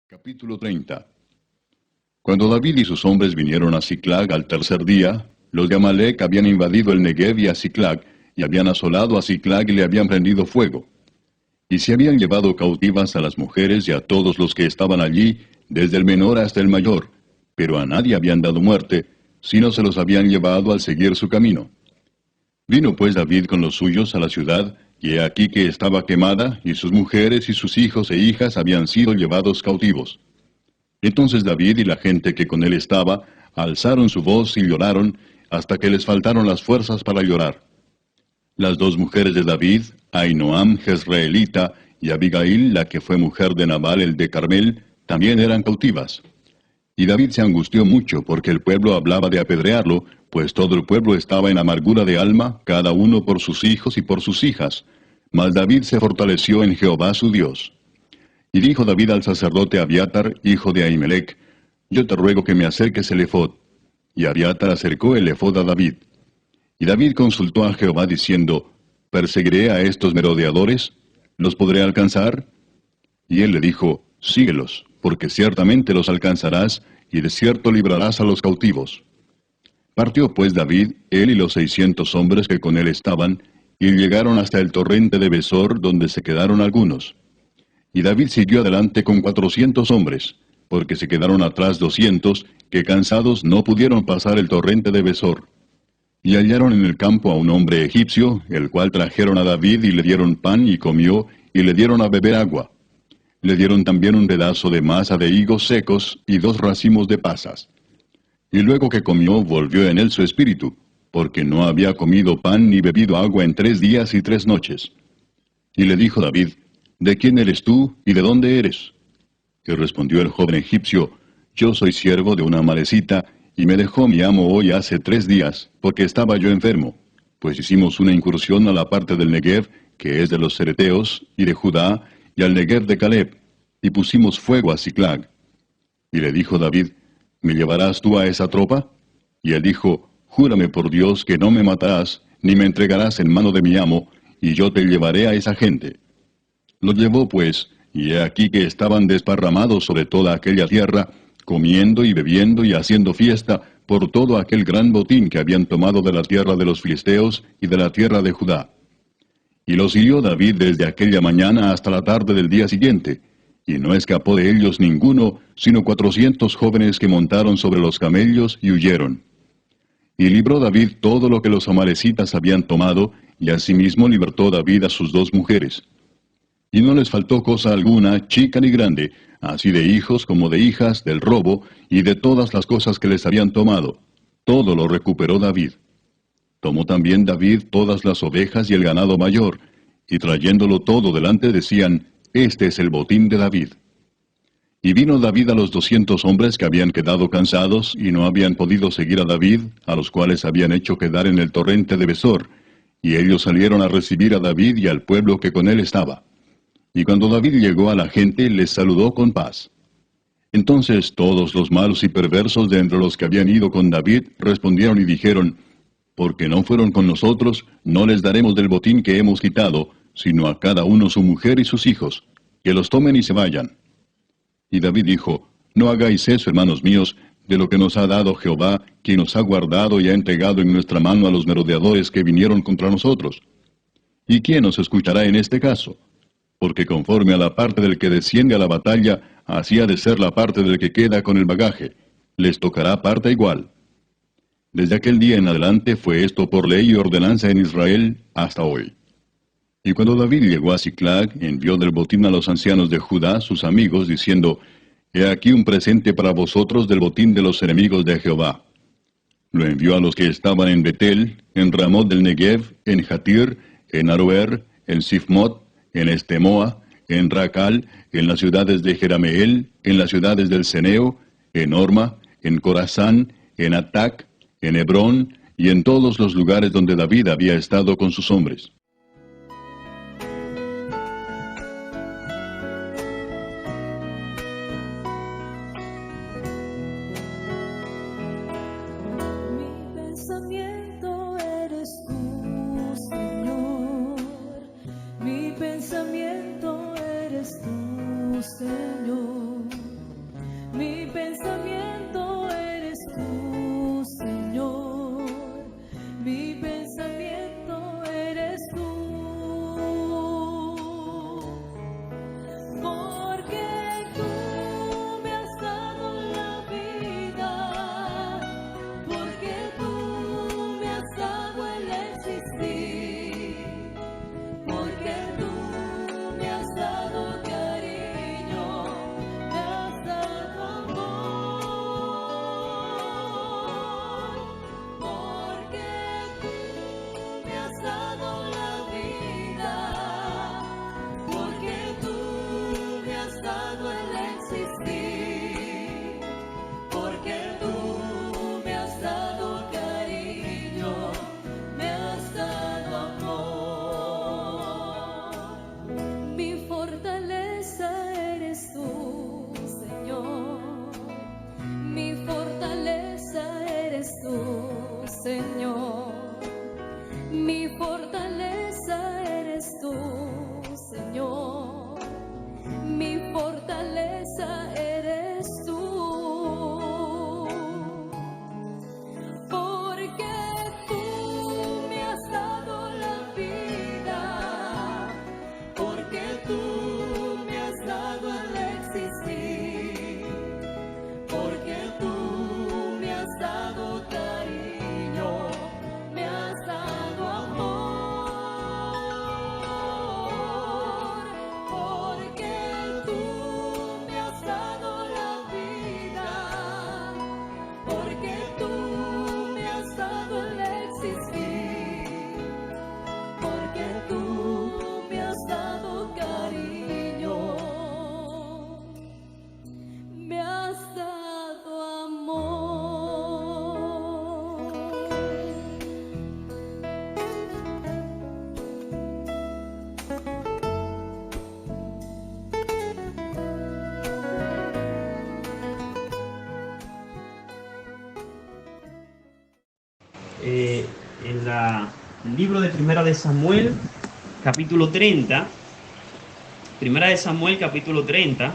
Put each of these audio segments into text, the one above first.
Capítulo 30. Cuando David y sus hombres vinieron a Siclag al tercer día, los de Amalec habían invadido el Negev y a Siclag, y habían asolado a Siclag y le habían prendido fuego. Y se habían llevado cautivas a las mujeres y a todos los que estaban allí, desde el menor hasta el mayor, pero a nadie habían dado muerte, sino se los habían llevado al seguir su camino. Vino pues David con los suyos a la ciudad, y he aquí que estaba quemada, y sus mujeres y sus hijos e hijas habían sido llevados cautivos. Entonces David y la gente que con él estaba, alzaron su voz y lloraron, hasta que les faltaron las fuerzas para llorar. Las dos mujeres de David, Ahinoam jezreelita, y Abigail, la que fue mujer de Nabal el de Carmel, también eran cautivas. Y David se angustió mucho, porque el pueblo hablaba de apedrearlo, pues todo el pueblo estaba en amargura de alma, cada uno por sus hijos y por sus hijas. Mas David se fortaleció en Jehová su Dios. Y dijo David al sacerdote Abiatar, hijo de Ahimelech: Yo te ruego que me acerques el ephod. Y Abiatar acercó el ephod a David. Y David consultó a Jehová diciendo: ¿Perseguiré a estos merodeadores? ¿Los podré alcanzar? Y él le dijo: Síguelos, porque ciertamente los alcanzarás, y de cierto librarás a los cautivos. Partió pues David, él y los 600 hombres que con él estaban, y llegaron hasta el torrente de Besor, donde se quedaron algunos. Y David siguió adelante con 400 hombres, porque se quedaron atrás 200, que cansados no pudieron pasar el torrente de Besor. Y hallaron en el campo a un hombre egipcio, el cual trajeron a David y le dieron pan y comió, y le dieron a beber agua. Le dieron también un pedazo de masa de higos secos y 2 racimos de pasas. Y luego que comió, volvió en él su espíritu, porque no había comido pan ni bebido agua en 3 días y 3 noches. Y le dijo David: ¿De quién eres tú y de dónde eres? Y respondió el joven egipcio: Yo soy siervo de una amalecita, y me dejó mi amo hoy hace 3 días, porque estaba yo enfermo. Pues hicimos una incursión a la parte del Negev, que es de los cereteos, y de Judá, y al Negev de Caleb, y pusimos fuego a Siclag. Y le dijo David: ¿Me llevarás tú a esa tropa? Y él dijo: Júrame por Dios que no me matarás, ni me entregarás en mano de mi amo, y yo te llevaré a esa gente. Lo llevó pues, y he aquí que estaban desparramados sobre toda aquella tierra, comiendo y bebiendo y haciendo fiesta por todo aquel gran botín que habían tomado de la tierra de los filisteos y de la tierra de Judá. Y los hirió David desde aquella mañana hasta la tarde del día siguiente, y no escapó de ellos ninguno, sino 400 jóvenes que montaron sobre los camellos y huyeron. Y libró David todo lo que los amalecitas habían tomado, y asimismo libertó David a sus 2 mujeres. Y no les faltó cosa alguna, chica ni grande, así de hijos como de hijas, del robo, y de todas las cosas que les habían tomado. Todo lo recuperó David. Tomó también David todas las ovejas y el ganado mayor, y trayéndolo todo delante decían: Este es el botín de David. Y vino David a los 200 hombres que habían quedado cansados y no habían podido seguir a David, a los cuales habían hecho quedar en el torrente de Besor. Y ellos salieron a recibir a David y al pueblo que con él estaba. Y cuando David llegó a la gente, les saludó con paz. Entonces todos los malos y perversos de entre los que habían ido con David respondieron y dijeron, porque no fueron con nosotros, no les daremos del botín que hemos quitado, sino a cada uno su mujer y sus hijos, que los tomen y se vayan. Y David dijo, no hagáis eso, hermanos míos, de lo que nos ha dado Jehová, quien nos ha guardado y ha entregado en nuestra mano a los merodeadores que vinieron contra nosotros. ¿Y quién nos escuchará en este caso? Porque conforme a la parte del que desciende a la batalla, así ha de ser la parte del que queda con el bagaje. Les tocará parte igual. Desde aquel día en adelante fue esto por ley y ordenanza en Israel hasta hoy. Y cuando David llegó a Siclag, envió del botín a los ancianos de Judá, sus amigos, diciendo, He aquí un presente para vosotros del botín de los enemigos de Jehová. Lo envió a los que estaban en Betel, en Ramot del Negev, en Jatir, en Aroer, en Sifmot, en Estemoa, en Racal, en las ciudades de Jerameel, en las ciudades del Ceneo, en Orma, en Corazán, en Atac, en Hebrón, y en todos los lugares donde David había estado con sus hombres. El libro de Primera de Samuel, capítulo 30. Primera de Samuel, capítulo 30.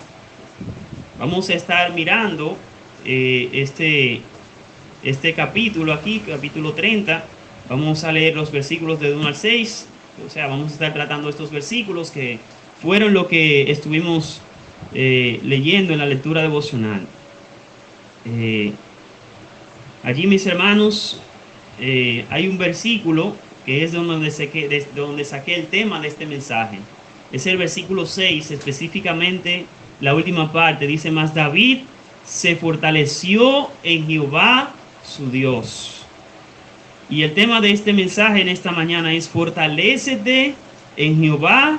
Vamos a estar mirando este capítulo aquí, capítulo 30. Vamos a leer los versículos de 1 al 6. O sea, vamos a estar tratando estos versículos que fueron lo que estuvimos leyendo en la lectura devocional. Allí, mis hermanos, hay un versículo que es de donde saqué el tema de este mensaje. Es el versículo 6, específicamente la última parte. Dice, mas David se fortaleció en Jehová su Dios. Y el tema de este mensaje en esta mañana es, fortalécete en Jehová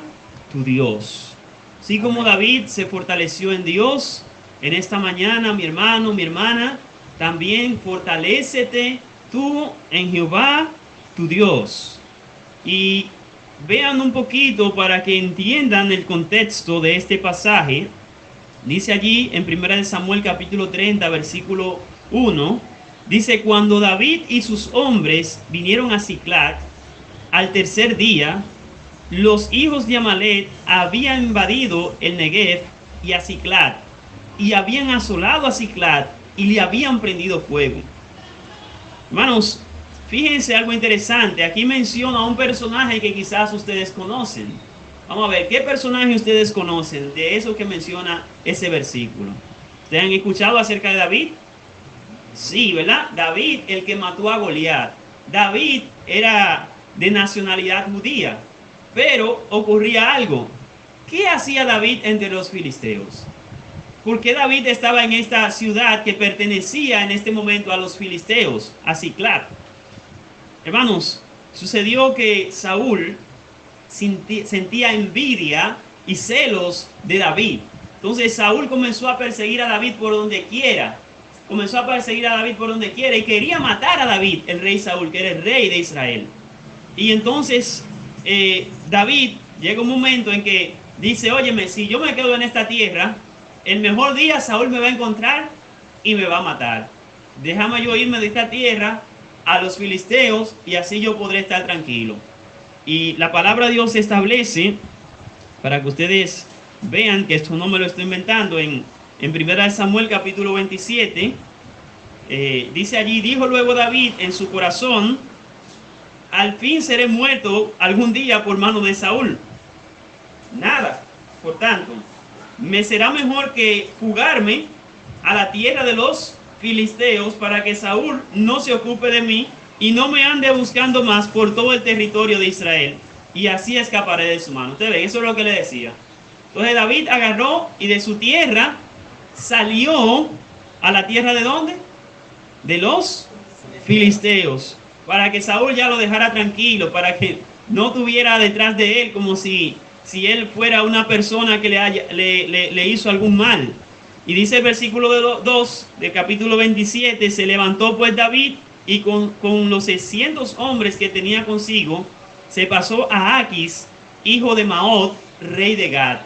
tu Dios. Así como David se fortaleció en Dios, en esta mañana, mi hermano, mi hermana, también fortalécete tú en Jehová, tu Dios. Y vean un poquito para que entiendan el contexto de este pasaje. Dice allí en 1 Samuel capítulo 30, versículo 1, dice, cuando David y sus hombres vinieron a Siclag al tercer día, los hijos de Amalek habían invadido el Negev y a Siclag, y habían asolado a Siclag y le habían prendido fuego. Hermanos, fíjense algo interesante. Aquí menciona a un personaje que quizás ustedes conocen. Vamos a ver, ¿qué personaje ustedes conocen de eso que menciona ese versículo? ¿Ustedes han escuchado acerca de David? Sí, ¿verdad? David, el que mató a Goliat. David era de nacionalidad judía, pero ocurría algo. ¿Qué hacía David entre los filisteos? ¿Por qué David estaba en esta ciudad que pertenecía en este momento a los filisteos, a Siclag? Hermanos, sucedió que Saúl sentía envidia y celos de David. Entonces Saúl comenzó a perseguir a David por donde quiera. Y quería matar a David, el rey Saúl, que era el rey de Israel. Y entonces David llega un momento en que dice, óyeme, si yo me quedo en esta tierra, el mejor día Saúl me va a encontrar y me va a matar. Déjame yo irme de esta tierra a los filisteos y así yo podré estar tranquilo. Y la palabra de Dios establece, para que ustedes vean que esto no me lo estoy inventando, en 1 Samuel capítulo 27, dice allí, dijo luego David en su corazón, al fin seré muerto algún día por mano de Saúl. Nada, por tanto, me será mejor que fugarme a la tierra de los filisteos para que Saúl no se ocupe de mí y no me ande buscando más por todo el territorio de Israel, y así escaparé de su mano. Ustedes ven, eso es lo que le decía. Entonces David agarró y de su tierra salió a la tierra ¿de dónde? De los filisteos, para que Saúl ya lo dejara tranquilo, para que no tuviera detrás de él como si él fuera una persona que le hizo algún mal. Y dice el versículo 2 del capítulo 27, se levantó pues David y con los 600 hombres que tenía consigo, se pasó a Aquis, hijo de Maod, rey de Gad.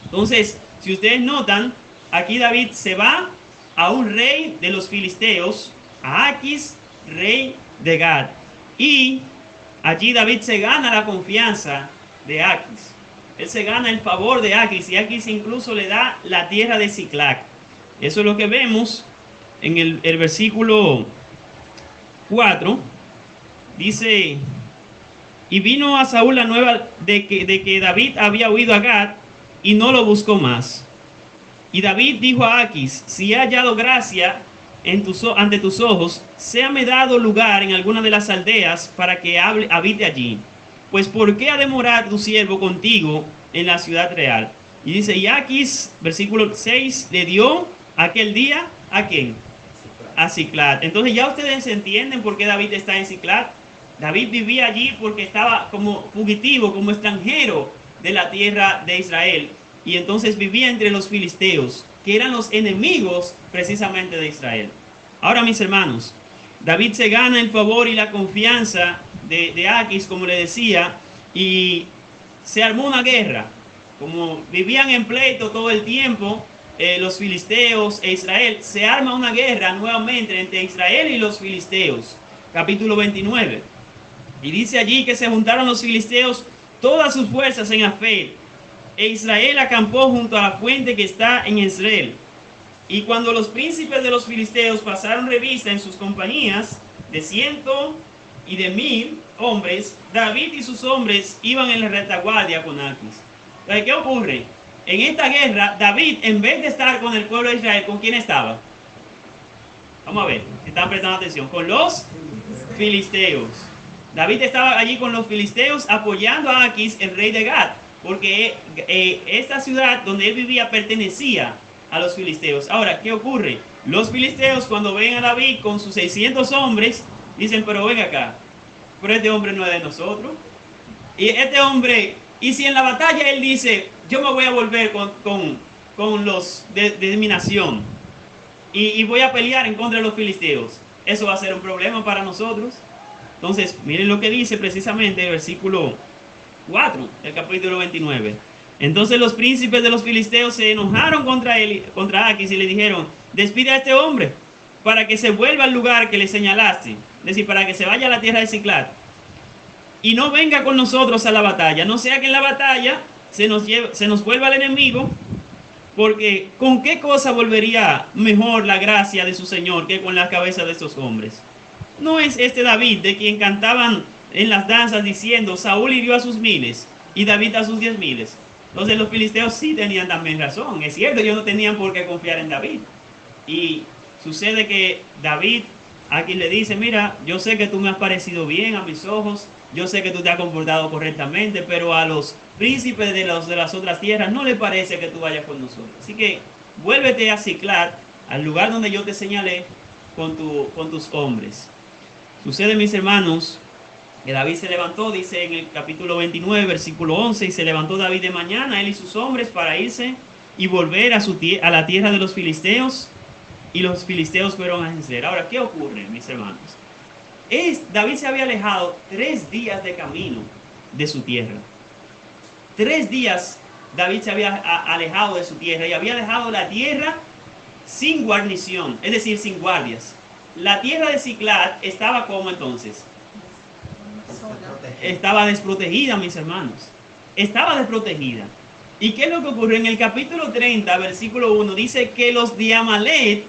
Entonces, si ustedes notan, aquí David se va a un rey de los filisteos, a Aquis, rey de Gad. Y allí David se gana la confianza de Aquis. Él se gana el favor de Aquis y Aquis incluso le da la tierra de Siclag. Eso es lo que vemos en el versículo 4. Dice, y vino a Saúl la nueva de que David había huido a Gad y no lo buscó más. Y David dijo a Aquis, si he hallado gracia ante tus ojos, séame dado lugar en alguna de las aldeas para que habite allí. Pues ¿por qué ha de morar tu siervo contigo en la ciudad real? Y dice, y Aquis, versículo 6, le dio aquel día, ¿a quién? A Siclag. Entonces ya ustedes entienden por qué David está en Siclag. David vivía allí porque estaba como fugitivo, como extranjero de la tierra de Israel. Y entonces vivía entre los filisteos, que eran los enemigos precisamente de Israel. Ahora, mis hermanos, David se gana el favor y la confianza de Aquis, como le decía, y se armó una guerra. Como vivían en pleito todo el tiempo, los filisteos e Israel, se arma una guerra nuevamente entre Israel y los filisteos. Capítulo 29. Y dice allí que se juntaron los filisteos todas sus fuerzas en Afec, e Israel acampó junto a la fuente que está en Jezreel. Y cuando los príncipes de los filisteos pasaron revista en sus compañías de 100 y de 1000 hombres, David y sus hombres iban en la retaguardia con Aquis. Entonces, ¿qué ocurre? En esta guerra, David, en vez de estar con el pueblo de Israel, ¿con quién estaba? Vamos a ver, si están prestando atención. Con los filisteos. David estaba allí con los filisteos apoyando a Aquis, el rey de Gad, porque esta ciudad donde él vivía pertenecía a los filisteos. Ahora, ¿qué ocurre? Los filisteos, cuando ven a David con sus 600 hombres, dicen, pero ven acá, pero este hombre no es de nosotros. Y este hombre, y si en la batalla él dice, yo me voy a volver con los de mi nación y voy a pelear en contra de los filisteos. Eso va a ser un problema para nosotros. Entonces, miren lo que dice precisamente el versículo 4 del capítulo 29. Entonces los príncipes de los filisteos se enojaron contra él, contra Aquis, y le dijeron: despide a este hombre para que se vuelva al lugar que le señalaste, es decir, para que se vaya a la tierra de Ciclag y no venga con nosotros a la batalla, no sea que en la batalla se nos vuelva el enemigo, porque ¿con qué cosa volvería mejor la gracia de su Señor que con la cabeza de estos hombres? ¿No es este David de quien cantaban en las danzas diciendo: Saúl hirió a sus 1000 y David a sus 10,000? Entonces los filisteos sí tenían también razón. Es cierto, ellos no tenían por qué confiar en David. Y sucede que David aquí le dice: mira, yo sé que tú me has parecido bien a mis ojos, yo sé que tú te has comportado correctamente, pero a los príncipes de las otras tierras no les parece que tú vayas con nosotros. Así que vuélvete a Ciclag, al lugar donde yo te señalé, con tus hombres. Sucede, mis hermanos, que David se levantó, dice en el capítulo 29, versículo 11, y se levantó David de mañana, él y sus hombres, para irse y volver a la tierra de los filisteos, y los filisteos fueron a vencer. Ahora, ¿qué ocurre, mis hermanos? David se había alejado 3 días de camino de su tierra. 3 días David se había alejado de su tierra y había dejado la tierra sin guarnición, es decir, sin guardias. La tierra de Ciclag estaba como entonces. Estaba desprotegida, mis hermanos. Estaba desprotegida. ¿Y qué es lo que ocurre? En el capítulo 30, versículo 1, dice que los de Amalek,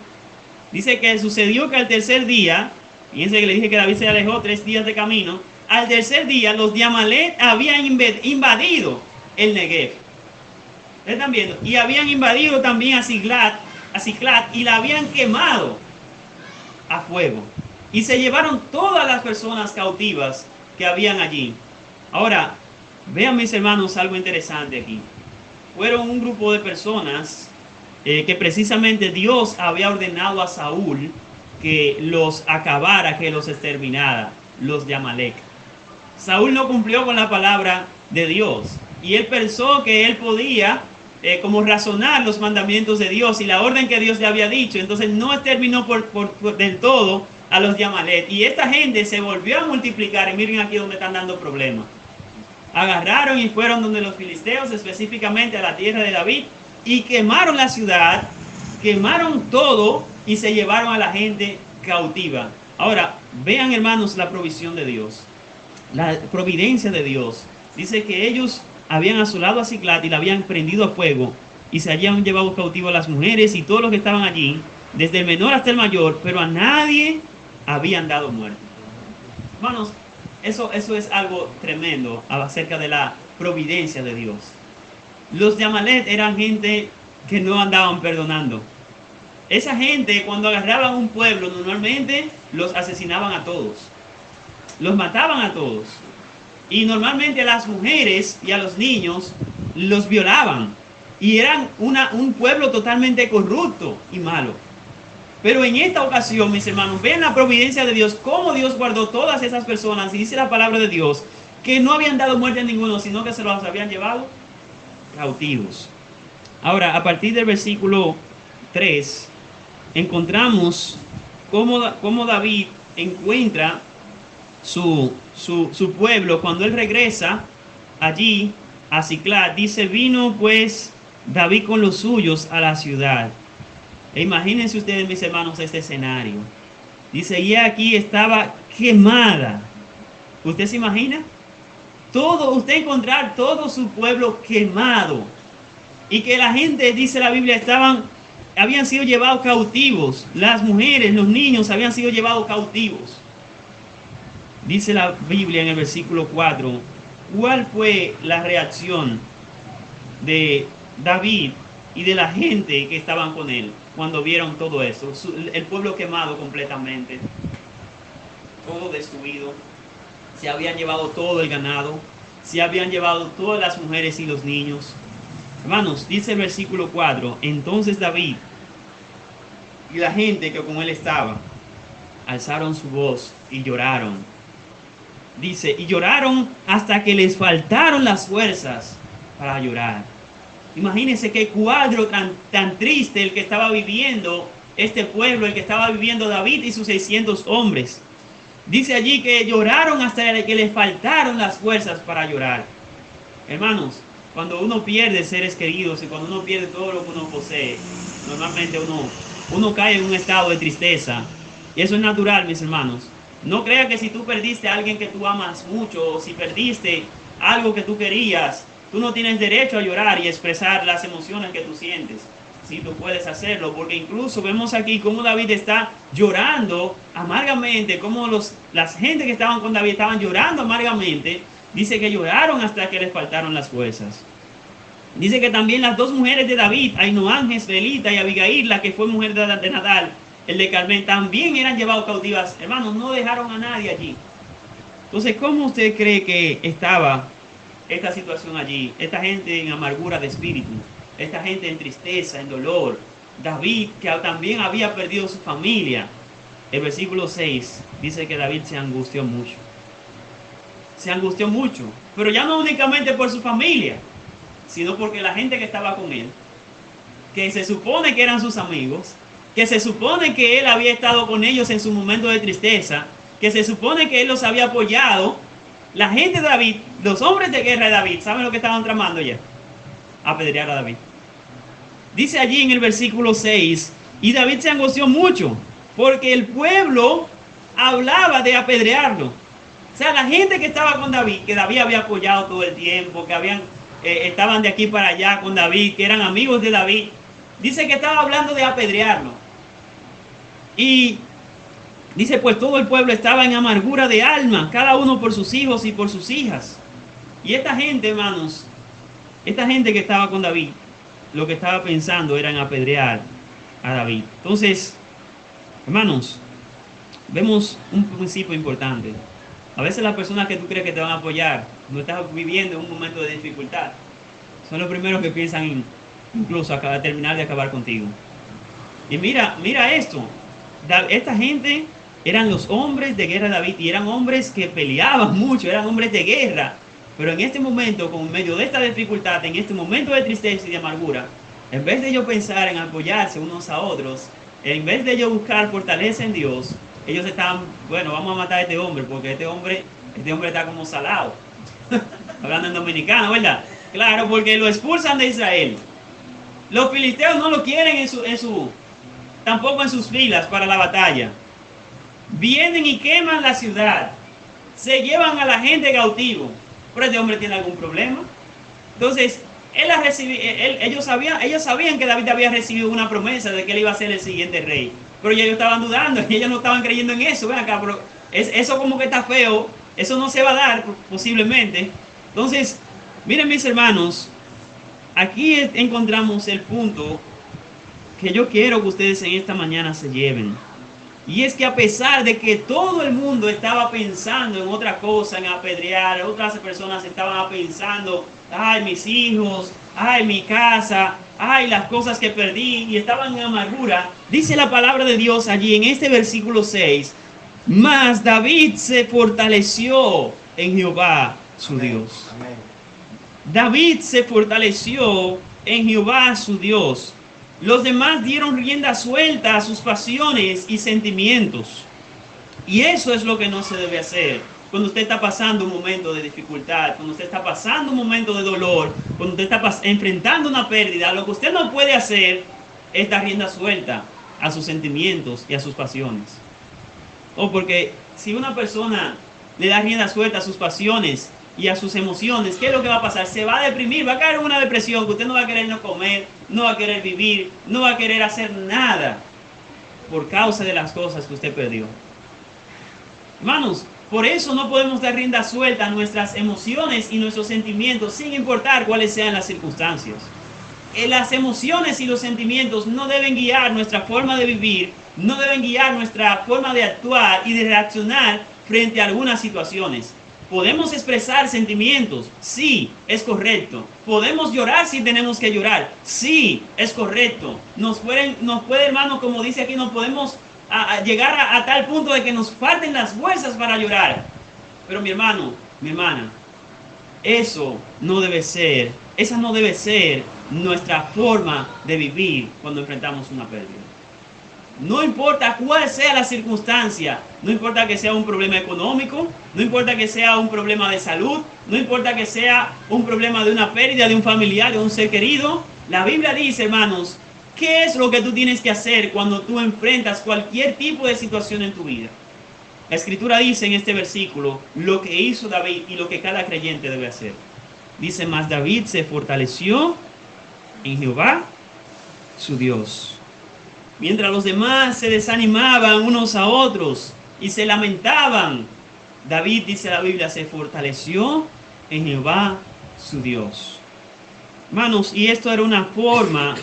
dice que sucedió que al tercer día, fíjense que le dije que David se alejó 3 días de camino, al tercer día los de Amalek habían invadido el Negev. ¿Están viendo? Y habían invadido también a Ciclag y la habían quemado a fuego. Y se llevaron todas las personas cautivas que habían allí. Ahora, vean, mis hermanos, algo interesante aquí. Fueron un grupo de personas que precisamente Dios había ordenado a Saúl que los acabara, que los exterminara, los de Amalek. Saúl no cumplió con la palabra de Dios y él pensó que él podía como razonar los mandamientos de Dios y la orden que Dios le había dicho. Entonces no exterminó del todo a los de Amalek, y esta gente se volvió a multiplicar. Y miren aquí donde están dando problemas. Agarraron y fueron donde los filisteos, específicamente a la tierra de David, y quemaron la ciudad, quemaron todo y se llevaron a la gente cautiva. Ahora, vean, hermanos, la provisión de Dios, la providencia de Dios. Dice que ellos habían asolado a Ciclag y la habían prendido a fuego, y se habían llevado cautivo a las mujeres y todos los que estaban allí, desde el menor hasta el mayor, pero a nadie habían dado muerte. Hermanos, eso es algo tremendo acerca de la providencia de Dios. Los de Amalek eran gente que no andaban perdonando. Esa gente, cuando agarraban un pueblo, normalmente los asesinaban a todos, los mataban a todos, y normalmente a las mujeres y a los niños los violaban, y eran un pueblo totalmente corrupto y malo. Pero en esta ocasión, mis hermanos, vean la providencia de Dios, cómo Dios guardó todas esas personas, y dice la palabra de Dios que no habían dado muerte a ninguno, sino que se los habían llevado cautivos. Ahora, a partir del versículo 3, encontramos cómo David encuentra su pueblo cuando él regresa allí a Ciclag. Dice: vino pues David con los suyos a la ciudad. E imagínense ustedes, mis hermanos, este escenario. Dice: y aquí estaba quemada. ¿Usted se imagina? Usted encontrar todo su pueblo quemado. Y que la gente, dice la Biblia, habían sido llevados cautivos. Las mujeres, los niños habían sido llevados cautivos. Dice la Biblia en el versículo 4, ¿cuál fue la reacción de David y de la gente que estaban con él cuando vieron todo eso? El pueblo quemado completamente, todo destruido. Se habían llevado todo el ganado, se habían llevado todas las mujeres y los niños. Hermanos, dice el versículo 4, entonces David y la gente que con él estaba alzaron su voz y lloraron. Dice, y lloraron hasta que les faltaron las fuerzas para llorar. Imagínense qué cuadro tan triste el que estaba viviendo este pueblo, el que estaba viviendo David y sus 600 hombres. Dice allí que lloraron hasta que les faltaron las fuerzas para llorar. Hermanos, cuando uno pierde seres queridos y cuando uno pierde todo lo que uno posee, normalmente uno cae en un estado de tristeza. Y eso es natural, mis hermanos. No crea que si tú perdiste a alguien que tú amas mucho, o si perdiste algo que tú querías, tú no tienes derecho a llorar y expresar las emociones que tú sientes. Sí, tú puedes hacerlo, porque incluso vemos aquí cómo David está llorando amargamente, cómo las gente que estaban con David estaban llorando amargamente. Dice que lloraron hasta que les faltaron las fuerzas. Dice que también las dos mujeres de David, Ainoam, Jezreelita y Abigail, la que fue mujer de Nadal, el de Carmel, también eran llevados cautivas. Hermanos, no dejaron a nadie allí. Entonces, ¿cómo usted cree que estaba esta situación allí? Esta gente en amargura de espíritu, esta gente en tristeza, en dolor. David, que también había perdido su familia. El versículo 6 dice que David se angustió mucho. Se angustió mucho, pero ya no únicamente por su familia, sino porque la gente que estaba con él, que se supone que eran sus amigos, que se supone que él había estado con ellos en su momento de tristeza, que se supone que él los había apoyado, la gente de David, los hombres de guerra de David, ¿saben lo que estaban tramando ya? Apedrear a David. Dice allí en el versículo 6, y David se angustió mucho, porque el pueblo hablaba de apedrearlo. O sea, la gente que estaba con David, que David había apoyado todo el tiempo, que estaban de aquí para allá con David, que eran amigos de David, dice que estaba hablando de apedrearlo. Y dice, pues todo el pueblo estaba en amargura de alma, cada uno por sus hijos y por sus hijas. Y esta gente, hermanos, esta gente que estaba con David, lo que estaba pensando era en apedrear a David. Entonces, hermanos, vemos un principio importante. A veces las personas que tú crees que te van a apoyar, no estás viviendo un momento de dificultad, son los primeros que piensan incluso terminar de acabar contigo. Y mira esto, esta gente eran los hombres de guerra de David y eran hombres que peleaban mucho, eran hombres de guerra. Pero en este momento, con medio de esta dificultad, en este momento de tristeza y de amargura, en vez de ellos pensar en apoyarse unos a otros, en vez de ellos buscar fortaleza en Dios, ellos estaban, bueno, vamos a matar a este hombre, porque este hombre está como salado. Hablando en dominicano, ¿verdad? Claro, porque lo expulsan de Israel. Los filisteos no lo quieren tampoco en sus filas para la batalla. Vienen y queman la ciudad. Se llevan a la gente cautivo. Pero este hombre tiene algún problema. Entonces, ellos sabían que David había recibido una promesa de que él iba a ser el siguiente rey. Pero ellos estaban dudando y ellos no estaban creyendo en eso. Ven acá, pero eso como que está feo. Eso no se va a dar posiblemente. Entonces, miren mis hermanos, aquí encontramos el punto que yo quiero que ustedes en esta mañana se lleven. Y es que a pesar de que todo el mundo estaba pensando en otra cosa, en apedrear, otras personas estaban pensando, ay, mis hijos, ay, mi casa, ay, las cosas que perdí, y estaban en amargura, dice la palabra de Dios allí en este versículo 6, mas David se fortaleció en Jehová su Dios. Amén. David se fortaleció en Jehová su Dios. Los demás dieron rienda suelta a sus pasiones y sentimientos. Y eso es lo que no se debe hacer. Cuando usted está pasando un momento de dificultad, cuando usted está pasando un momento de dolor, cuando usted está enfrentando una pérdida, lo que usted no puede hacer es dar rienda suelta a sus sentimientos y a sus pasiones. Porque si una persona le da rienda suelta a sus pasiones y a sus emociones, ¿qué es lo que va a pasar? Se va a deprimir, va a caer en una depresión que usted no va a querer no comer, no va a querer vivir, no va a querer hacer nada por causa de las cosas que usted perdió. Hermanos, por eso no podemos dar rienda suelta a nuestras emociones y nuestros sentimientos sin importar cuáles sean las circunstancias. Las emociones y los sentimientos no deben guiar nuestra forma de vivir, no deben guiar nuestra forma de actuar y de reaccionar frente a algunas situaciones. ¿Podemos expresar sentimientos? Sí, es correcto. ¿Podemos llorar si tenemos que llorar? Sí, es correcto. Nos puede, hermano, como dice aquí, nos podemos llegar a tal punto de que nos falten las fuerzas para llorar. Pero mi hermano, mi hermana, esa no debe ser nuestra forma de vivir cuando enfrentamos una pérdida. No importa cuál sea la circunstancia, no importa que sea un problema económico, no importa que sea un problema de salud, no importa que sea un problema de una pérdida de un familiar, de un ser querido, la Biblia dice, hermanos, ¿qué es lo que tú tienes que hacer cuando tú enfrentas cualquier tipo de situación en tu vida? La Escritura dice en este versículo lo que hizo David y lo que cada creyente debe hacer. Dice, mas David se fortaleció en Jehová, su Dios. Mientras los demás se desanimaban unos a otros y se lamentaban, David, dice la Biblia, se fortaleció en Jehová, su Dios. Hermanos, y esto era una forma,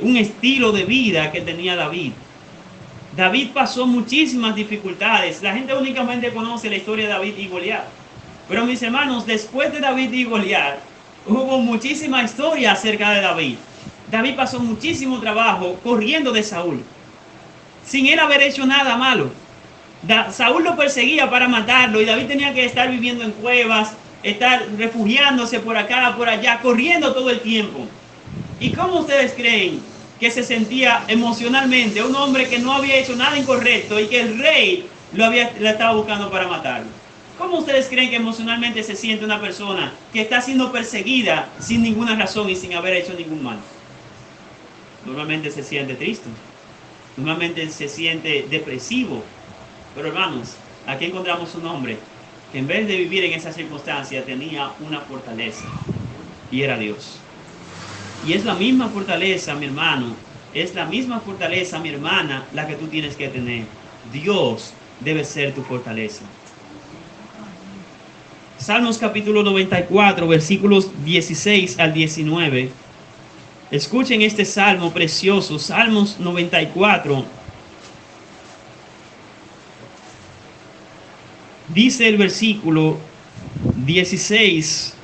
un estilo de vida que tenía David. David pasó muchísimas dificultades. La gente únicamente conoce la historia de David y Goliat. Pero mis hermanos, después de David y Goliat, hubo muchísima historia acerca de David. David pasó muchísimo trabajo corriendo de Saúl, sin él haber hecho nada malo. Saúl lo perseguía para matarlo y David tenía que estar viviendo en cuevas, estar refugiándose por acá, por allá, corriendo todo el tiempo. ¿Y cómo ustedes creen que se sentía emocionalmente un hombre que no había hecho nada incorrecto y que el rey lo estaba buscando para matarlo? ¿Cómo ustedes creen que emocionalmente se siente una persona que está siendo perseguida sin ninguna razón y sin haber hecho ningún mal? Normalmente se siente triste, normalmente se siente depresivo. Pero hermanos, aquí encontramos un hombre que en vez de vivir en esa circunstancia tenía una fortaleza y era Dios. Y es la misma fortaleza, mi hermano, es la misma fortaleza, mi hermana, la que tú tienes que tener. Dios debe ser tu fortaleza. Salmos capítulo 94, versículos 16 al 19. Escuchen este salmo precioso, Salmos 94. Dice el versículo 16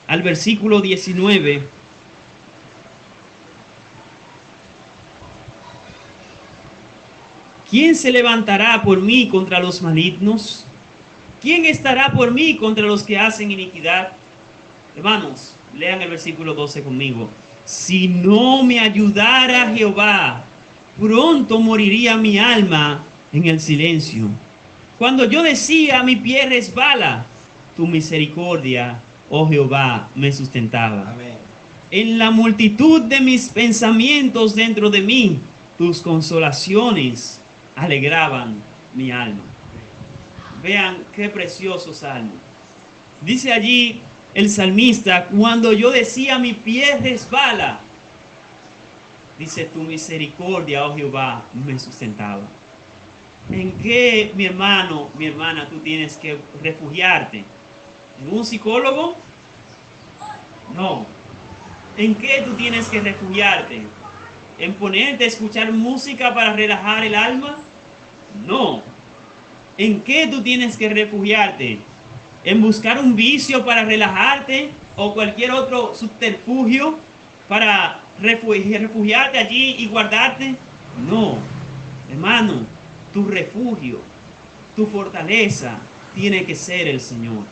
al versículo 19. ¿Quién se levantará por mí contra los malignos? ¿Quién estará por mí contra los que hacen iniquidad? Hermanos, lean el versículo 12 conmigo. Si no me ayudara Jehová, pronto moriría mi alma en el silencio. Cuando yo decía, mi pie resbala, tu misericordia, oh Jehová, me sustentaba. Amén. En la multitud de mis pensamientos dentro de mí, tus consolaciones alegraban mi alma. Vean qué precioso salmo. Dice allí el salmista, cuando yo decía mi pie resbala, dice tu misericordia, oh Jehová, me sustentaba. ¿En qué, mi hermano, mi hermana, tú tienes que refugiarte? ¿En un psicólogo? No. ¿En qué tú tienes que refugiarte? ¿En ponerte a escuchar música para relajar el alma? No. ¿En qué tú tienes que refugiarte? ¿En buscar un vicio para relajarte o cualquier otro subterfugio para refugiarte allí y guardarte? No, hermano, tu refugio, tu fortaleza tiene que ser el Señor.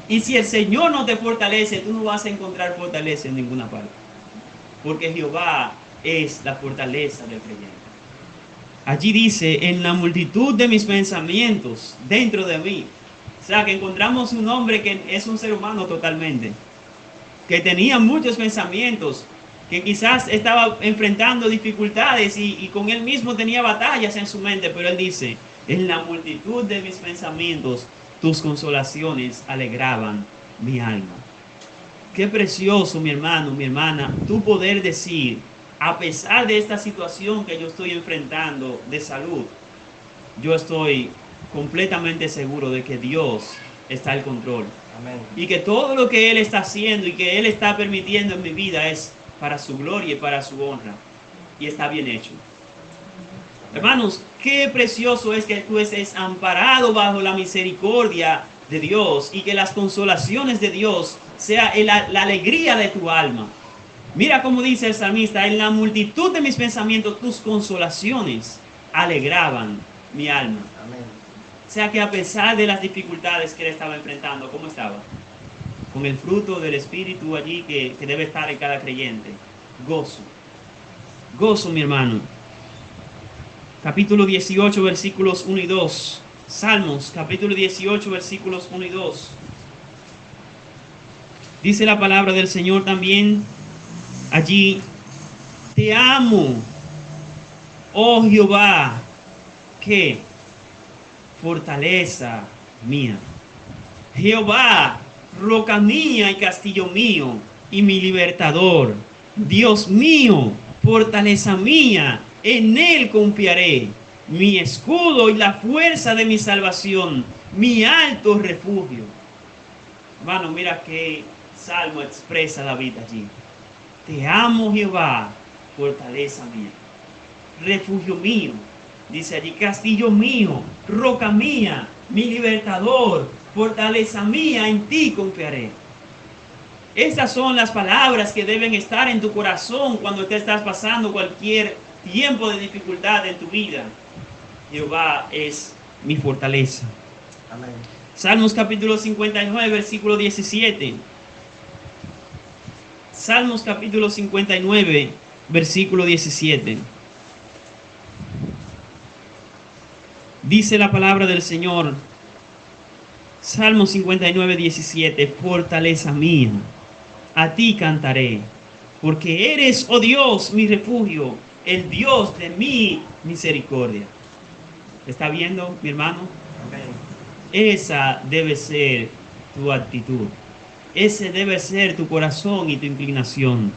Y si el Señor no te fortalece, tú no vas a encontrar fortaleza en ninguna parte, porque Jehová es la fortaleza del creyente. Allí dice, en la multitud de mis pensamientos dentro de mí. O sea, que encontramos un hombre que es un ser humano totalmente, que tenía muchos pensamientos, que quizás estaba enfrentando dificultades y con él mismo tenía batallas en su mente, pero él dice, en la multitud de mis pensamientos, tus consolaciones alegraban mi alma. Qué precioso, mi hermano, mi hermana, tú poder decir, a pesar de esta situación que yo estoy enfrentando de salud, yo estoy completamente seguro de que Dios está al control. Amén. Y que todo lo que Él está haciendo y que Él está permitiendo en mi vida es para su gloria y para su honra. Y está bien hecho. Hermanos, qué precioso es que tú estés amparado bajo la misericordia de Dios y que las consolaciones de Dios sea la alegría de tu alma. Mira cómo dice el salmista, en la multitud de mis pensamientos tus consolaciones alegraban mi alma. Amén. O sea que a pesar de las dificultades que él estaba enfrentando, ¿cómo estaba? con el fruto del Espíritu allí que debe estar en cada creyente. Gozo. Gozo, mi hermano. Capítulo 18, versículos 1 y 2. Salmos, capítulo 18, versículos 1 y 2. Dice la palabra del Señor también allí: te amo, oh Jehová, que fortaleza mía. Jehová, roca mía y castillo mío, y mi libertador. Dios mío, fortaleza mía, en él confiaré. Mi escudo y la fuerza de mi salvación, mi alto refugio. Hermano, mira qué salmo expresa David allí. Te amo, Jehová, fortaleza mía, refugio mío. Dice allí: castillo mío, roca mía, mi libertador, fortaleza mía, en ti confiaré. Estas son las palabras que deben estar en tu corazón cuando te estás pasando cualquier tiempo de dificultad en tu vida. Jehová es mi fortaleza. Amén. Salmos capítulo 59, versículo 17. Salmos capítulo 59, versículo 17. Dice la palabra del Señor, Salmos 59, 17: fortaleza mía, a ti cantaré, porque eres, oh Dios, mi refugio, el Dios de mi misericordia. ¿Está viendo, mi hermano? Amén. Esa debe ser tu actitud. Ese debe ser tu corazón y tu inclinación.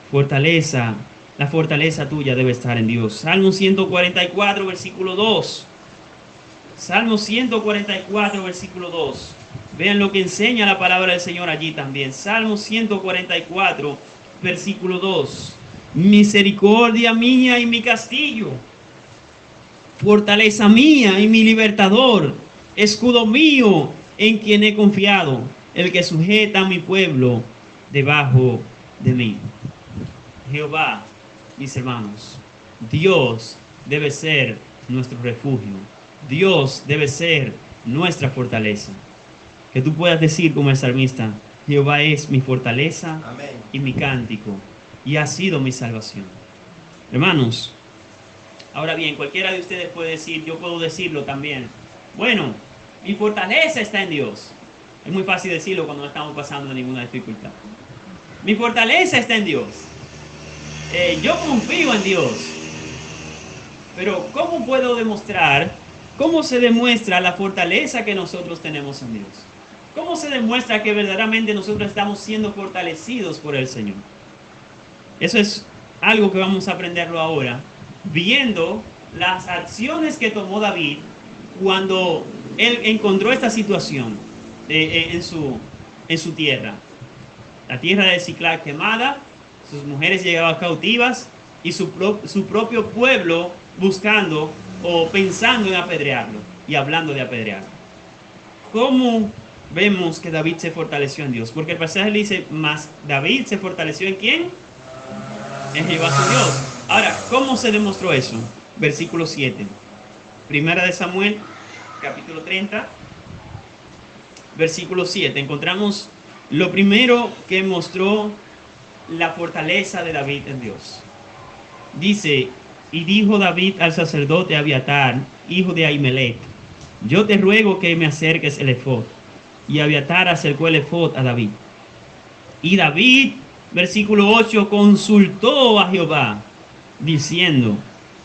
Fortaleza, la fortaleza tuya debe estar en Dios. Salmo 144, versículo 2. Salmo 144, versículo 2. Vean lo que enseña la palabra del Señor allí también. Salmo 144, versículo 2. Misericordia mía y mi castillo, fortaleza mía y mi libertador, escudo mío en quien he confiado, el que sujeta a mi pueblo debajo de mí. Jehová, mis hermanos, Dios debe ser nuestro refugio. Dios debe ser nuestra fortaleza. Que tú puedas decir como el salmista: Jehová es mi fortaleza. Amén. Y mi cántico, y ha sido mi salvación. Hermanos, ahora bien, cualquiera de ustedes puede decir, yo puedo decirlo también: bueno, mi fortaleza está en Dios. Es muy fácil decirlo cuando no estamos pasando ninguna dificultad. Mi fortaleza está en Dios. Yo confío en Dios. Pero ¿cómo puedo demostrar? ¿Cómo se demuestra la fortaleza que nosotros tenemos en Dios? ¿Cómo se demuestra que verdaderamente nosotros estamos siendo fortalecidos por el Señor? Eso es algo que vamos a aprenderlo ahora, viendo las acciones que tomó David cuando él encontró esta situación en su tierra. La tierra de Siclag quemada, sus mujeres llegaban cautivas y su propio pueblo buscando o pensando en apedrearlo y hablando de apedrearlo. ¿Cómo vemos que David se fortaleció en Dios? Porque el pasaje le dice: más David se fortaleció ¿en quién? En Jehová su Dios. Ahora, ¿cómo se demostró eso? Versículo 7. Primera de Samuel, capítulo 30, versículo 7. Encontramos lo primero que mostró la fortaleza de David en Dios. Dice: y dijo David al sacerdote Abiatar, hijo de Ahimelech: yo te ruego que me acerques el efod. Y Abiatar acercó el efod a David. Y David, versículo 8, consultó a Jehová, diciendo: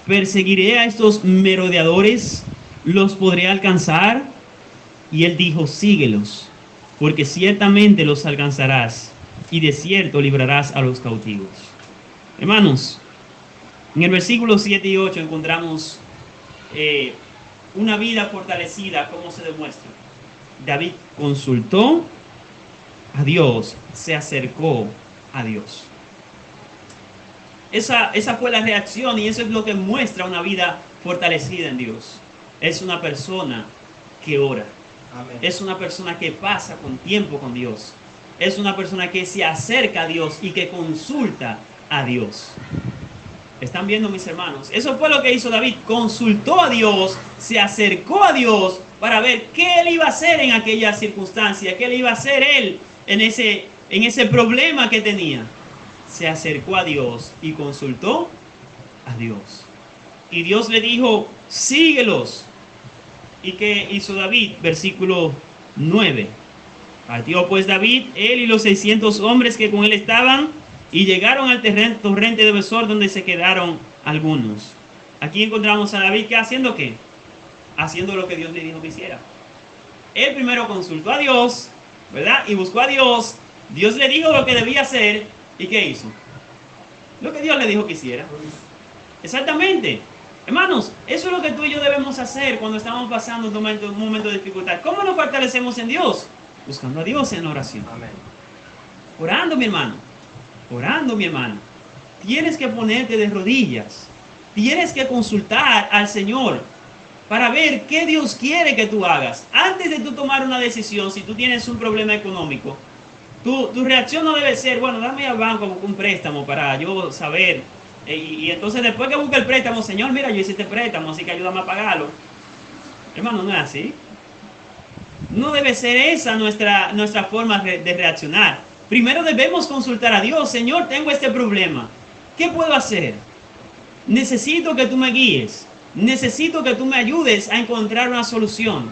¿perseguiré a estos merodeadores? ¿Los podré alcanzar? Y él dijo: síguelos, porque ciertamente los alcanzarás, y de cierto librarás a los cautivos. Hermanos, en el versículo 7 y 8 encontramos una vida fortalecida. ¿Cómo se demuestra? David consultó a Dios, se acercó a Dios. Esa fue la reacción, y eso es lo que muestra una vida fortalecida en Dios. Es una persona que ora. Amén. Es una persona que pasa con tiempo con Dios. Es una persona que se acerca a Dios y que consulta a Dios. ¿Están viendo, mis hermanos? Eso fue lo que hizo David. Consultó a Dios, se acercó a Dios para ver qué él iba a hacer en aquella circunstancia, qué él iba a hacer él en ese problema que tenía, se acercó a Dios y consultó a Dios. Y Dios le dijo, síguelos. ¿Y qué hizo David? Versículo 9. Partió pues David, él y los 600 hombres que con él estaban, y llegaron al torrente de Besor, donde se quedaron algunos. Aquí encontramos a David, que haciendo qué? Haciendo lo que Dios le dijo que hiciera. Él primero consultó a Dios, ¿verdad? Y buscó a Dios. Dios le dijo lo que debía hacer. ¿Y qué hizo? Lo que Dios le dijo que hiciera. Exactamente. Hermanos, eso es lo que tú y yo debemos hacer cuando estamos pasando un momento de dificultad. ¿Cómo nos fortalecemos en Dios? Buscando a Dios en oración. Amén. Orando, mi hermano. Orando, mi hermano. Tienes que ponerte de rodillas. Tienes que consultar al Señor para ver qué Dios quiere que tú hagas. Antes de tú tomar una decisión, si tú tienes un problema económico, tu reacción no debe ser, bueno, dame al banco un préstamo para yo saber. Y entonces después que busque el préstamo, Señor, mira, yo hice este préstamo, así que ayúdame a pagarlo. Hermano, no es así. No debe ser esa nuestra forma de reaccionar. Primero debemos consultar a Dios. Señor, tengo este problema. ¿Qué puedo hacer? Necesito que tú me guíes. Necesito que tú me ayudes a encontrar una solución.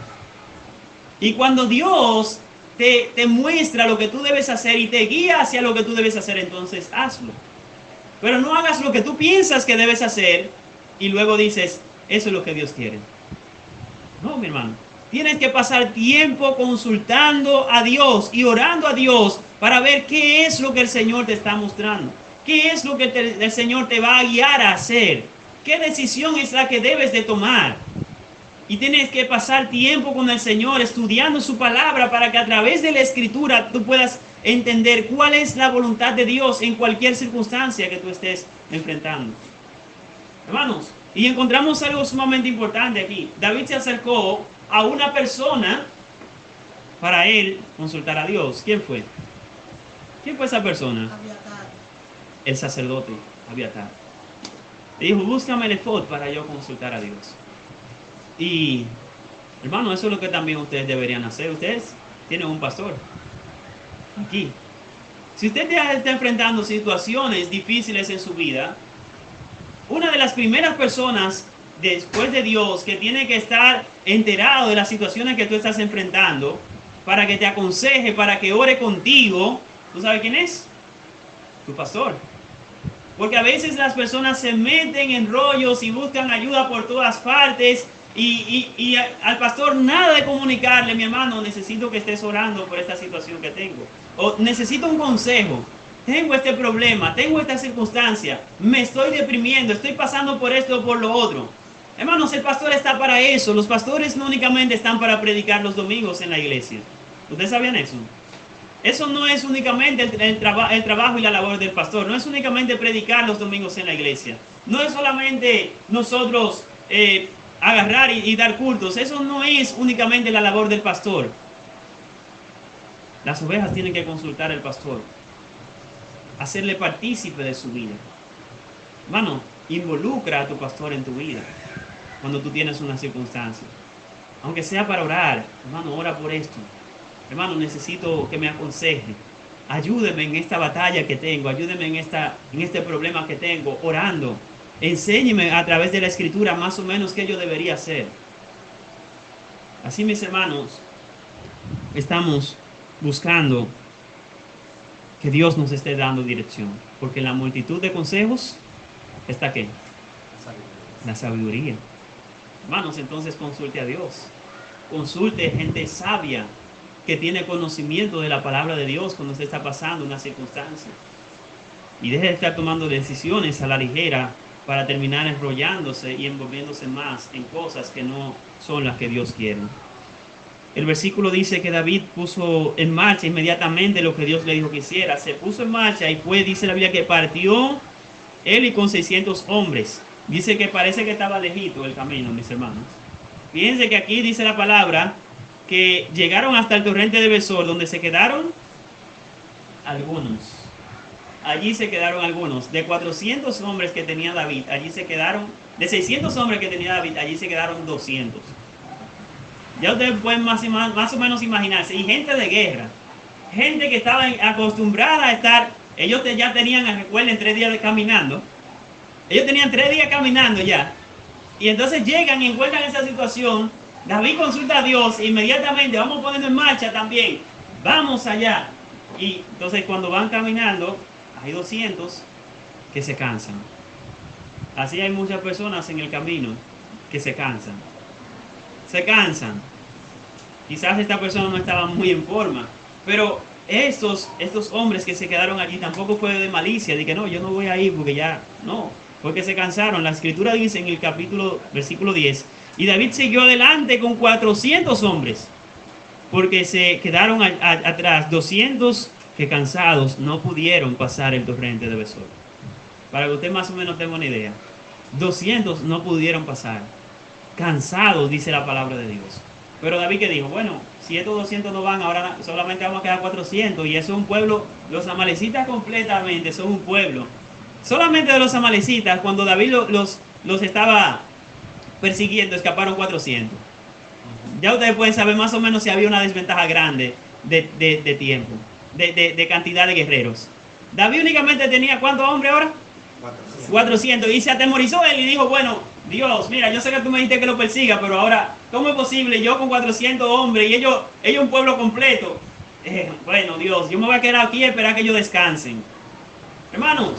Y cuando Dios te muestra lo que tú debes hacer y te guía hacia lo que tú debes hacer, entonces hazlo. Pero no hagas lo que tú piensas que debes hacer y luego dices, eso es lo que Dios quiere. No, mi hermano. Tienes que pasar tiempo consultando a Dios y orando a Dios para ver qué es lo que el Señor te está mostrando. ¿Qué es lo que el Señor te va a guiar a hacer? ¿Qué decisión es la que debes de tomar? Y tienes que pasar tiempo con el Señor estudiando su palabra para que a través de la Escritura tú puedas entender cuál es la voluntad de Dios en cualquier circunstancia que tú estés enfrentando. Hermanos, y encontramos algo sumamente importante aquí. David se acercó a una persona para él consultar a Dios. ¿Quién fue? ¿Quién fue esa persona? Abiatar. El sacerdote Abiatar. Le dijo, búscame el efod para yo consultar a Dios. Y, hermano, eso es lo que también ustedes deberían hacer. Ustedes tienen un pastor aquí. Si usted está enfrentando situaciones difíciles en su vida, una de las primeras personas después de Dios que tiene que estar enterado de las situaciones que tú estás enfrentando para que te aconseje, para que ore contigo, ¿tú sabes quién es? Tu pastor. Porque a veces las personas se meten en rollos y buscan ayuda por todas partes y al pastor nada de comunicarle, mi hermano, necesito que estés orando por esta situación que tengo. O necesito un consejo. Tengo este problema, tengo esta circunstancia, me estoy deprimiendo, estoy pasando por esto o por lo otro. Hermanos, el pastor está para eso. Los pastores no únicamente están para predicar los domingos en la iglesia. ¿Ustedes sabían eso? Eso no es únicamente el trabajo y la labor del pastor. No es únicamente predicar los domingos en la iglesia. No es solamente nosotros agarrar y dar cultos. Eso no es únicamente la labor del pastor. Las ovejas tienen que consultar al pastor. Hacerle partícipe de su vida. Hermano, involucra a tu pastor en tu vida cuando tú tienes una circunstancia. Aunque sea para orar. Hermano, ora por esto. Hermano, necesito que me aconseje. Ayúdeme en esta batalla que tengo. Ayúdeme en este problema que tengo. Orando. Enséñeme a través de la Escritura más o menos qué yo debería hacer. Así, mis hermanos, estamos buscando que Dios nos esté dando dirección. Porque en la multitud de consejos está ¿qué? La sabiduría. Hermanos, entonces consulte a Dios. Consulte gente sabia que tiene conocimiento de la palabra de Dios cuando usted está pasando una circunstancia. Y deje de estar tomando decisiones a la ligera para terminar enrollándose y envolviéndose más en cosas que no son las que Dios quiere. El versículo dice que David puso en marcha inmediatamente lo que Dios le dijo que hiciera. Se puso en marcha y fue, dice la Biblia, que partió él y con 600 hombres. Dice que parece que estaba lejito el camino, mis hermanos. Fíjense que aquí dice la palabra que llegaron hasta el torrente de Besor, donde se quedaron algunos. Allí se quedaron algunos. De 400 hombres que tenía David, allí se quedaron, de 600 hombres que tenía David, allí se quedaron 200. Ya ustedes pueden más o menos imaginarse. Y gente de guerra. gente que estaba acostumbrada a estar, ellos ya tenían, recuerden, 3 días caminando. Ellos tenían 3 días caminando ya. Y entonces llegan y encuentran esa situación. David consulta a Dios e inmediatamente, vamos poniendo en marcha también. Vamos allá. Y entonces cuando van caminando, hay 200 que se cansan. Así hay muchas personas en el camino que se cansan. Se cansan. Quizás esta persona no estaba muy en forma, pero estos hombres que se quedaron allí tampoco fue de malicia, de que no, yo no voy a ir porque ya, no, porque se cansaron. La escritura dice en el versículo 10, y David siguió adelante con 400 hombres, porque se quedaron atrás 200 que cansados no pudieron pasar el torrente de Besor. Para que usted más o menos tenga una idea, 200 no pudieron pasar, cansados, dice la palabra de Dios. Pero David que dijo, bueno, si estos 200 no van, ahora solamente vamos a quedar 400. Y eso es un pueblo, los amalecitas completamente son un pueblo. Solamente de los amalecitas, cuando David los estaba persiguiendo, escaparon 400. Ya ustedes pueden saber más o menos si había una desventaja grande de tiempo, de cantidad de guerreros. David únicamente tenía, ¿cuántos hombres ahora? 400. Y se atemorizó él y dijo, bueno, Dios, mira, yo sé que tú me dijiste que lo persiga, pero ahora, ¿cómo es posible yo con 400 hombres y ellos un pueblo completo? Bueno, Dios, yo me voy a quedar aquí y esperar que ellos descansen. Hermanos,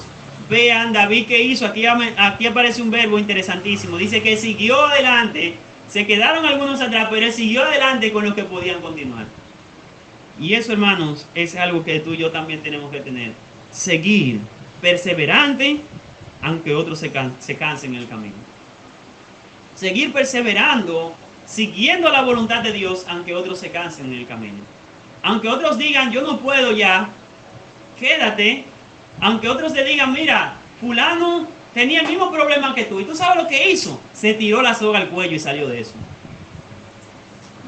vean David qué hizo. Aquí aparece un verbo interesantísimo. Dice que siguió adelante. Se quedaron algunos atrás, pero él siguió adelante con los que podían continuar. Y eso, hermanos, es algo que tú y yo también tenemos que tener. Seguir perseverante, aunque otros se cansen en el camino. Seguir perseverando, siguiendo la voluntad de Dios, aunque otros se cansen en el camino. Aunque otros digan, yo no puedo ya, quédate. Aunque otros te digan, mira, fulano tenía el mismo problema que tú. ¿Y tú sabes lo que hizo? Se tiró la soga al cuello y salió de eso.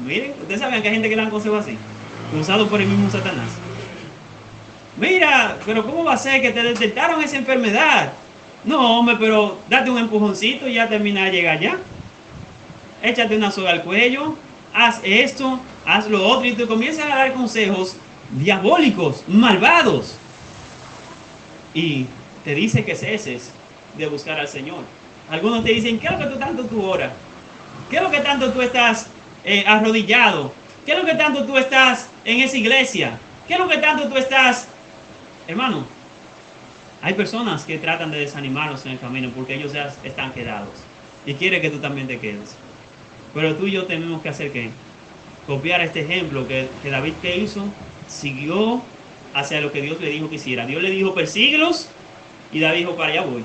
Miren, ustedes saben que hay gente que le dan consejos así, usado por el mismo Satanás. Mira, pero ¿cómo va a ser que te detectaron esa enfermedad? No, hombre, pero date un empujoncito y ya termina de llegar ya. Échate una soga al cuello, haz esto, haz lo otro, y te comienzan a dar consejos diabólicos, malvados. Y te dice que ceses de buscar al Señor. Algunos te dicen, ¿qué es lo que tanto tú oras? ¿Qué es lo que tanto tú estás arrodillado? ¿Qué es lo que tanto tú estás en esa iglesia? ¿Qué es lo que tanto tú estás? Hermano, hay personas que tratan de desanimarnos en el camino porque ellos ya están quedados y quieren que tú también te quedes. Pero tú y yo tenemos que hacer ¿qué? Copiar este ejemplo que David que hizo, siguió hacia lo que Dios le dijo que hiciera. Dios le dijo, persíguelos, y David dijo, para allá voy.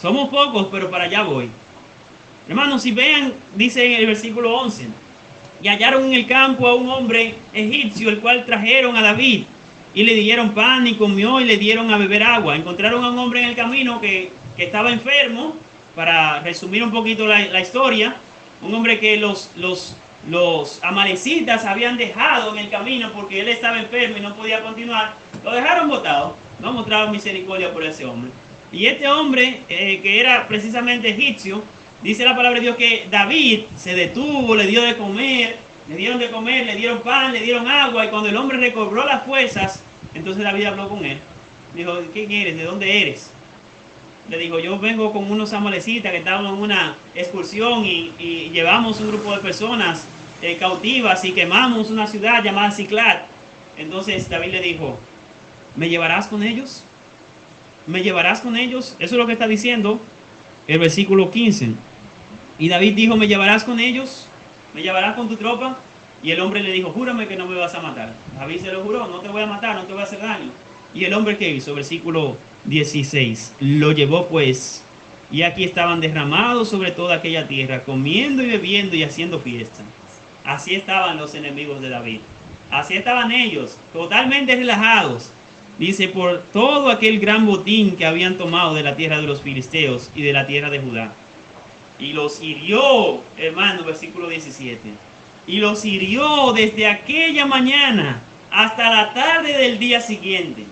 Somos pocos, pero para allá voy. Hermanos, si vean, dice en el versículo 11, y hallaron en el campo a un hombre egipcio, el cual trajeron a David, y le dieron pan, y comió, y le dieron a beber agua. Encontraron a un hombre en el camino que estaba enfermo. Para resumir un poquito la historia, un hombre que los amalecitas habían dejado en el camino porque él estaba enfermo y no podía continuar. Lo dejaron botado. No mostraron misericordia por ese hombre. Y este hombre, que era precisamente egipcio, dice la palabra de Dios que David se detuvo, le dio de comer, le dieron pan, le dieron agua, y cuando el hombre recobró las fuerzas, entonces David habló con él. Dijo, ¿qué quieres? ¿De dónde eres? Le dijo, yo vengo con unos amalecitas que estaban en una excursión y llevamos un grupo de personas cautivas y quemamos una ciudad llamada Ziklag. Entonces David le dijo, ¿me llevarás con ellos? ¿Me llevarás con ellos? Eso es lo que está diciendo el versículo 15. Y David dijo, ¿me llevarás con ellos? ¿Me llevarás con tu tropa? Y el hombre le dijo, júrame que no me vas a matar. David se lo juró, no te voy a matar, no te voy a hacer daño. Y el hombre, ¿qué hizo? Versículo 16. Lo llevó pues, y aquí estaban derramados sobre toda aquella tierra, comiendo y bebiendo y haciendo fiesta. Así estaban los enemigos de David. Así estaban ellos, totalmente relajados. Dice, por todo aquel gran botín que habían tomado de la tierra de los filisteos y de la tierra de Judá. Y los hirió, hermano, versículo 17. Y los hirió desde aquella mañana hasta la tarde del día siguiente.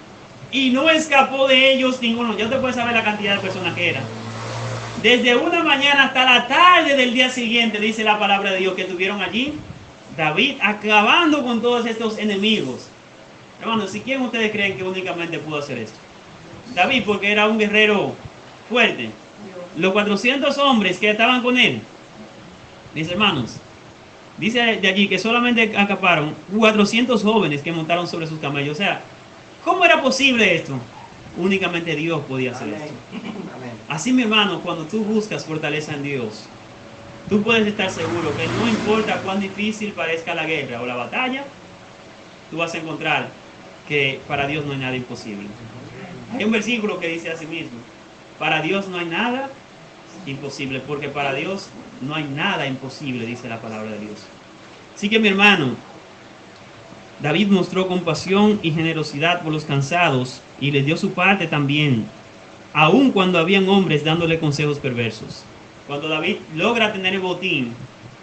Y no escapó de ellos ninguno. Ya te puedes saber la cantidad de personas que eran. Desde una mañana hasta la tarde del día siguiente, dice la palabra de Dios, que estuvieron allí, David acabando con todos estos enemigos. Hermanos, ¿y quién ustedes creen que únicamente pudo hacer esto? David, porque era un guerrero fuerte. Los 400 hombres que estaban con él, mis hermanos, dice de allí que solamente acaparon 400 jóvenes que montaron sobre sus camellos. O sea, ¿cómo era posible esto? Únicamente Dios podía hacer esto. Así, mi hermano, cuando tú buscas fortaleza en Dios, tú puedes estar seguro que no importa cuán difícil parezca la guerra o la batalla, tú vas a encontrar que para Dios no hay nada imposible. Hay un versículo que dice así mismo: para Dios no hay nada imposible, porque para Dios no hay nada imposible, dice la palabra de Dios. Así que, mi hermano, David mostró compasión y generosidad por los cansados y les dio su parte también, aun cuando habían hombres dándole consejos perversos. Cuando David logra tener el botín,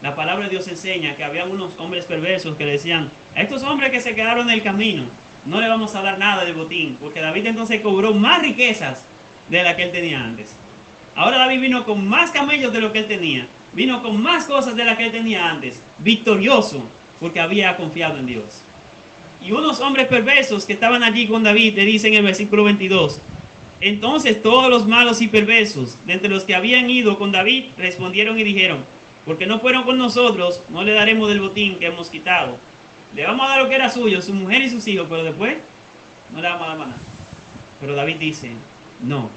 la palabra de Dios enseña que había unos hombres perversos que le decían: a estos hombres que se quedaron en el camino, no le vamos a dar nada del botín, porque David entonces cobró más riquezas de las que él tenía antes. Ahora David vino con más camellos de lo que él tenía, vino con más cosas de las que él tenía antes, victorioso, porque había confiado en Dios. Y unos hombres perversos que estaban allí con David le dicen en el versículo 22: entonces todos los malos y perversos de entre los que habían ido con David respondieron y dijeron: porque no fueron con nosotros, no le daremos del botín que hemos quitado. Le vamos a dar lo que era suyo, su mujer y sus hijos, pero después no le vamos a dar nada. Pero David dice: no,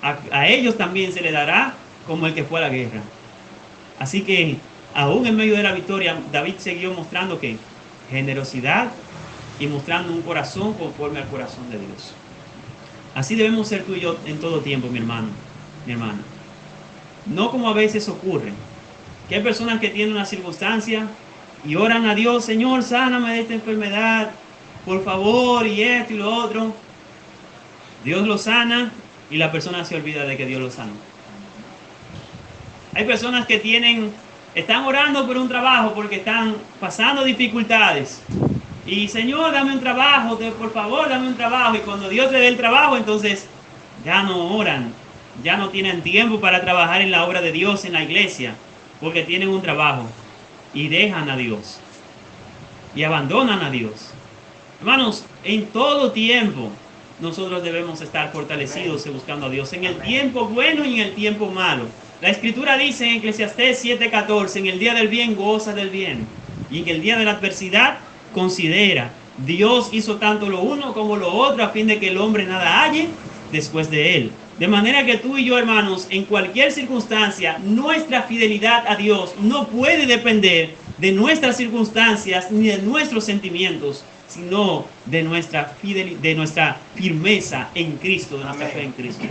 a ellos también se le dará como el que fue a la guerra. Así que aún en medio de la victoria, David siguió mostrando que generosidad y mostrando un corazón conforme al corazón de Dios. Así debemos ser tú y yo en todo tiempo, mi hermano, mi hermana. No como a veces ocurre, que hay personas que tienen una circunstancia y oran a Dios: Señor, sáname de esta enfermedad, por favor, y esto y lo otro. Dios lo sana y la persona se olvida de que Dios lo sana. Hay personas que están orando por un trabajo porque están pasando dificultades. Y Señor, dame un trabajo, por favor, dame un trabajo. Y cuando Dios le dé el trabajo, entonces ya no oran, ya no tienen tiempo para trabajar en la obra de Dios en la iglesia, porque tienen un trabajo y dejan a Dios y abandonan a Dios. Hermanos, en todo tiempo nosotros debemos estar fortalecidos y buscando a Dios, en el tiempo bueno y en el tiempo malo. La Escritura dice en Eclesiastés 7:14: en el día del bien goza del bien, y en el día de la adversidad considera. Dios hizo tanto lo uno como lo otro a fin de que el hombre nada halle después de él. De manera que tú y yo, hermanos, en cualquier circunstancia, nuestra fidelidad a Dios no puede depender de nuestras circunstancias ni de nuestros sentimientos, sino de nuestra fidelidad, de nuestra firmeza en Cristo, de nuestra fe en Cristo.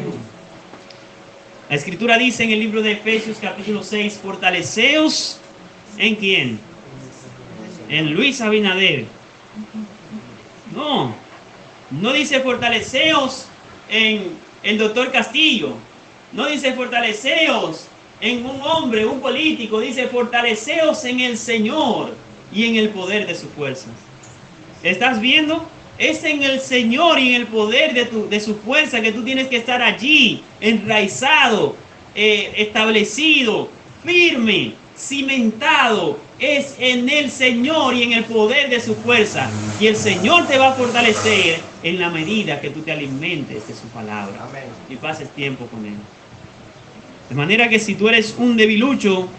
La Escritura dice en el libro de Efesios capítulo 6: fortaleceos ¿en quién? En Luis Abinader. No dice fortaleceos en el doctor Castillo. No dice fortaleceos en un hombre, un político. Dice fortaleceos en el Señor y en el poder de su fuerza. ¿Estás viendo? Es en el Señor y en el poder de su fuerza que tú tienes que estar allí, enraizado, establecido, firme, cimentado. Es en el Señor y en el poder de su fuerza. Y el Señor te va a fortalecer en la medida que tú te alimentes de su palabra. Amén. Y pases tiempo con Él. De manera que si tú eres un debilucho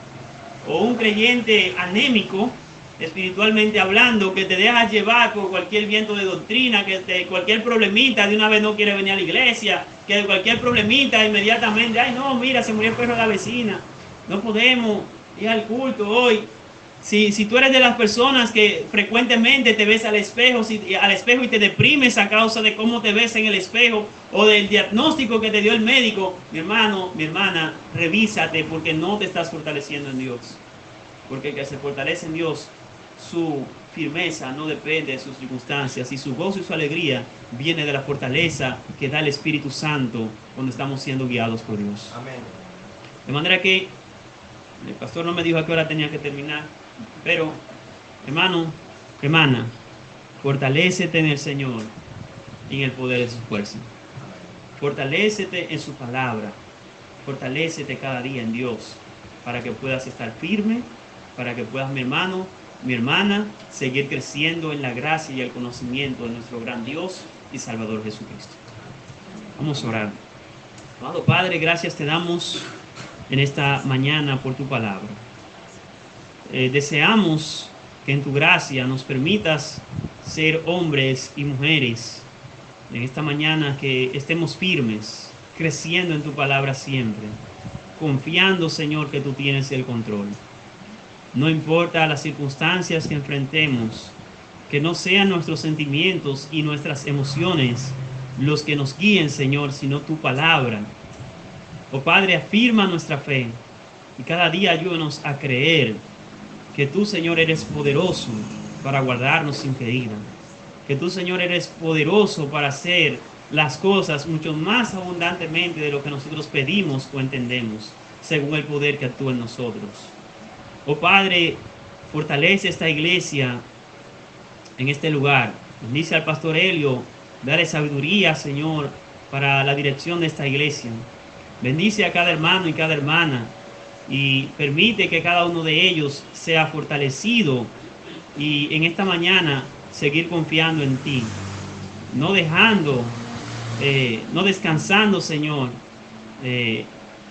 o un creyente anémico, espiritualmente hablando, que te dejas llevar por cualquier viento de doctrina, que cualquier problemita de una vez no quiere venir a la iglesia, que de cualquier problemita inmediatamente: ay no, mira, se murió el perro de la vecina, no podemos ir al culto hoy. Si tú eres de las personas que frecuentemente te ves al espejo y te deprimes a causa de cómo te ves en el espejo o del diagnóstico que te dio el médico, mi hermano, mi hermana, revísate, porque no te estás fortaleciendo en Dios. Porque el que se fortalece en Dios, su firmeza no depende de sus circunstancias, y su gozo y su alegría viene de la fortaleza que da el Espíritu Santo cuando estamos siendo guiados por Dios. Amén. De manera que el pastor no me dijo a qué hora tenía que terminar, pero hermano, hermana, fortalécete en el Señor y en el poder de su fuerza. Fortalécete en su palabra, fortalécete cada día en Dios, para que puedas estar firme, para que puedas, mi hermano, mi hermana, seguir creciendo en la gracia y el conocimiento de nuestro gran Dios y Salvador Jesucristo. Vamos a orar. Amado Padre, gracias te damos en esta mañana por tu palabra. Deseamos que en tu gracia nos permitas ser hombres y mujeres en esta mañana, que estemos firmes, creciendo en tu palabra siempre, confiando, Señor, que tú tienes el control. No importa las circunstancias que enfrentemos, que no sean nuestros sentimientos y nuestras emociones los que nos guíen, Señor, sino tu palabra. Oh Padre, afirma nuestra fe y cada día ayúdanos a creer que tú, Señor, eres poderoso para guardarnos sin caída. Que tú, Señor, eres poderoso para hacer las cosas mucho más abundantemente de lo que nosotros pedimos o entendemos, según el poder que actúa en nosotros. Oh Padre, fortalece esta iglesia en este lugar. Bendice al pastor Helio, dale sabiduría, Señor, para la dirección de esta iglesia. Bendice a cada hermano y cada hermana y permite que cada uno de ellos sea fortalecido y en esta mañana seguir confiando en ti, no descansando, Señor,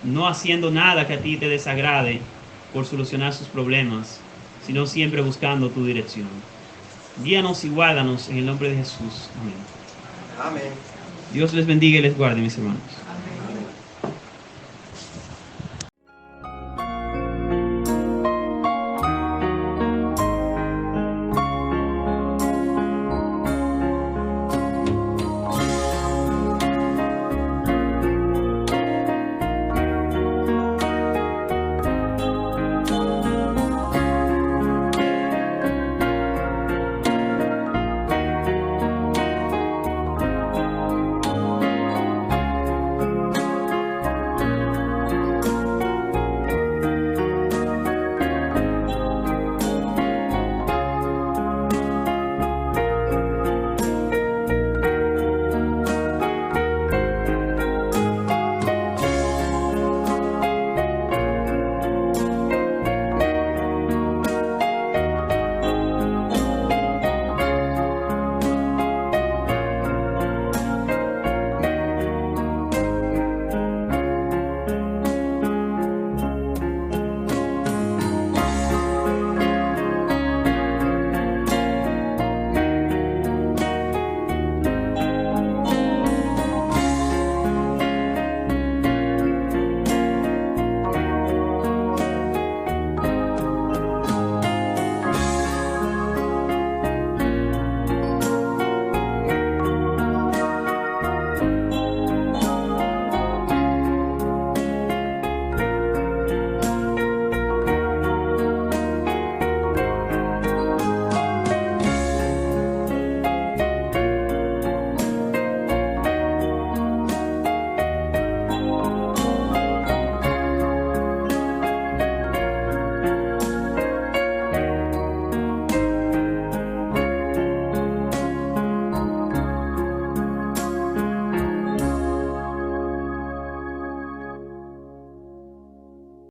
no haciendo nada que a ti te desagrade por solucionar sus problemas, sino siempre buscando tu dirección. Guíanos y guárdanos en el nombre de Jesús. Amén. Amén. Dios les bendiga y les guarde, mis hermanos.